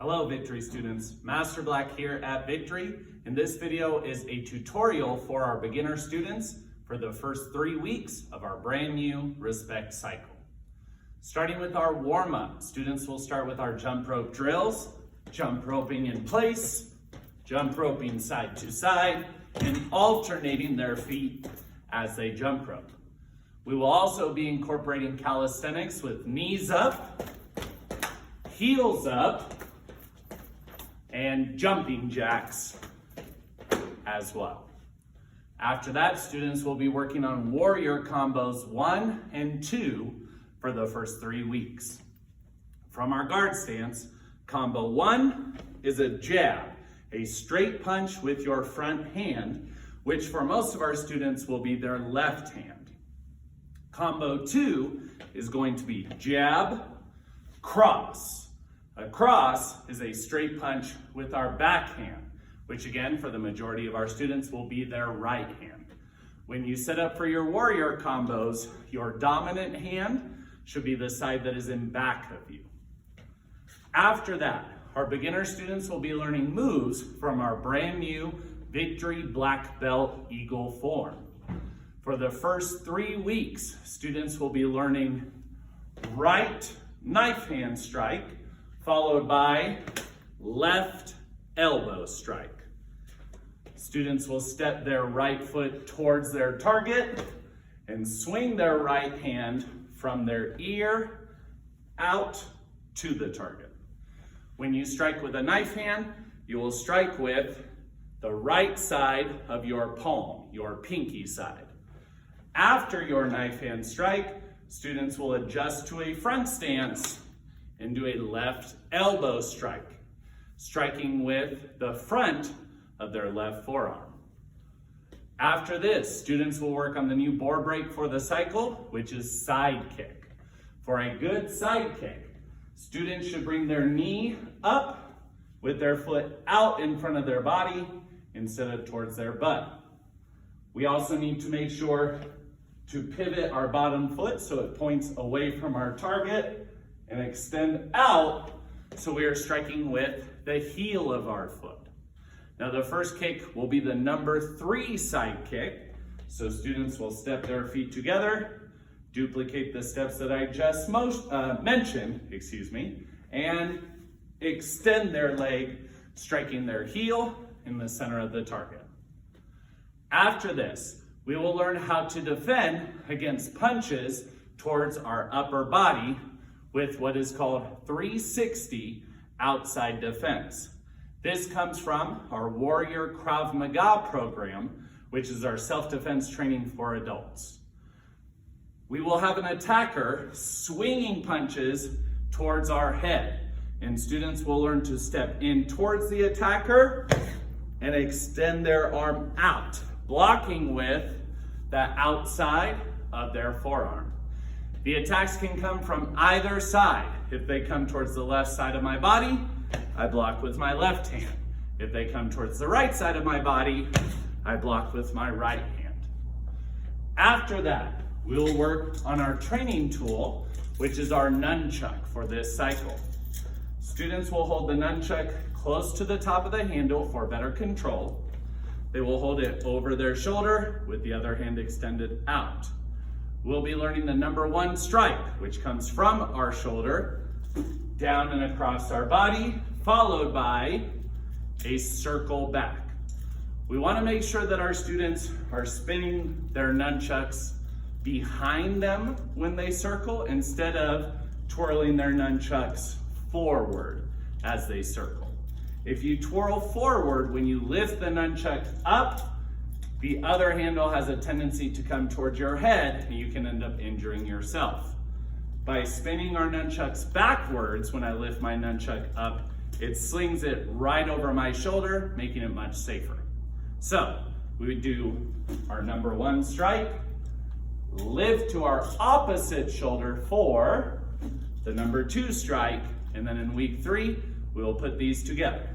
Hello Victory students, Master Black here at Victory, and this video is a tutorial for our beginner students for the first 3 weeks of our brand new Respect cycle. Starting with our warm-up, students will start with our jump rope drills, jump roping in place, jump roping side to side, and alternating their feet as they jump rope. We will also be incorporating calisthenics with knees up, heels up, and jumping jacks as well. After that, students will be working on warrior combos 1 and 2 for the first 3 weeks. From our guard stance, combo 1 is a jab, a straight punch with your front hand, which for most of our students will be their left hand. Combo 2 is going to be jab, cross. A cross is a straight punch with our backhand, which again, for the majority of our students, will be their right hand. When you set up for your warrior combos, your dominant hand should be the side that is in back of you. After that, our beginner students will be learning moves from our brand new Victory Black Belt Eagle form. For the first 3 weeks, students will be learning right knife hand strike, followed by left elbow strike. Students will step their right foot towards their target and swing their right hand from their ear out to the target. When you strike with a knife hand, you will strike with the right side of your palm, your pinky side. After your knife hand strike, students will adjust to a front stance and do a left elbow strike, striking with the front of their left forearm. After this, students will work on the new board break for the cycle, which is side kick. For a good side kick, students should bring their knee up with their foot out in front of their body instead of towards their butt. We also need to make sure to pivot our bottom foot so it points away from our target and extend out so we are striking with the heel of our foot. Now the first kick will be the number 3 side kick. So students will step their feet together, duplicate the steps that I just mentioned, and extend their leg, striking their heel in the center of the target. After this, we will learn how to defend against punches towards our upper body with what is called 360 outside defense. This comes from our Warrior Krav Maga program, which is our self-defense training for adults. We will have an attacker swinging punches towards our head, and students will learn to step in towards the attacker and extend their arm out, blocking with the outside of their forearm. The attacks can come from either side. If they come towards the left side of my body, I block with my left hand. If they come towards the right side of my body, I block with my right hand. After that, we'll work on our training tool, which is our nunchuck for this cycle. Students will hold the nunchuck close to the top of the handle for better control. They will hold it over their shoulder with the other hand extended out. We'll be learning the number 1 strike, which comes from our shoulder, down and across our body, followed by a circle back. We want to make sure that our students are spinning their nunchucks behind them when they circle, instead of twirling their nunchucks forward as they circle. If you twirl forward when you lift the nunchuck up, the other handle has a tendency to come towards your head, and you can end up injuring yourself. By spinning our nunchucks backwards when I lift my nunchuck up, it slings it right over my shoulder, making it much safer. So we would do our number 1 strike, lift to our opposite shoulder for the number 2 strike, and then in week 3, we will put these together.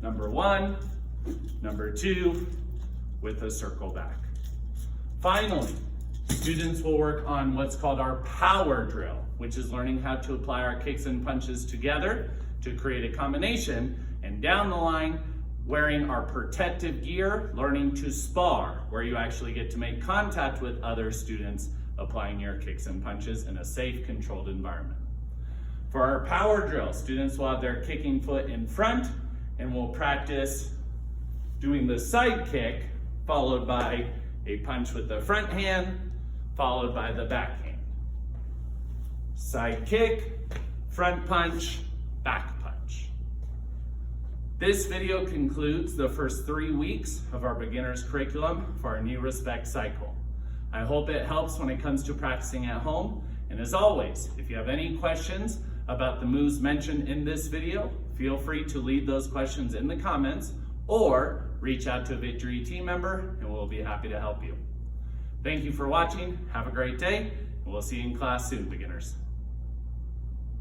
Number 1, number 2, with a circle back. Finally, students will work on what's called our power drill, which is learning how to apply our kicks and punches together to create a combination, and down the line, wearing our protective gear, learning to spar, where you actually get to make contact with other students, applying your kicks and punches in a safe, controlled environment. For our power drill, students will have their kicking foot in front, and we'll practice doing the side kick, followed by a punch with the front hand, followed by the back hand. Side kick, front punch, back punch. This video concludes the first 3 weeks of our beginner's curriculum for our new Respect cycle. I hope it helps when it comes to practicing at home. And as always, if you have any questions about the moves mentioned in this video, feel free to leave those questions in the comments or reach out to a Victory team member and we'll be happy to help you. Thank you for watching. Have a great day, and we'll see you in class soon, beginners.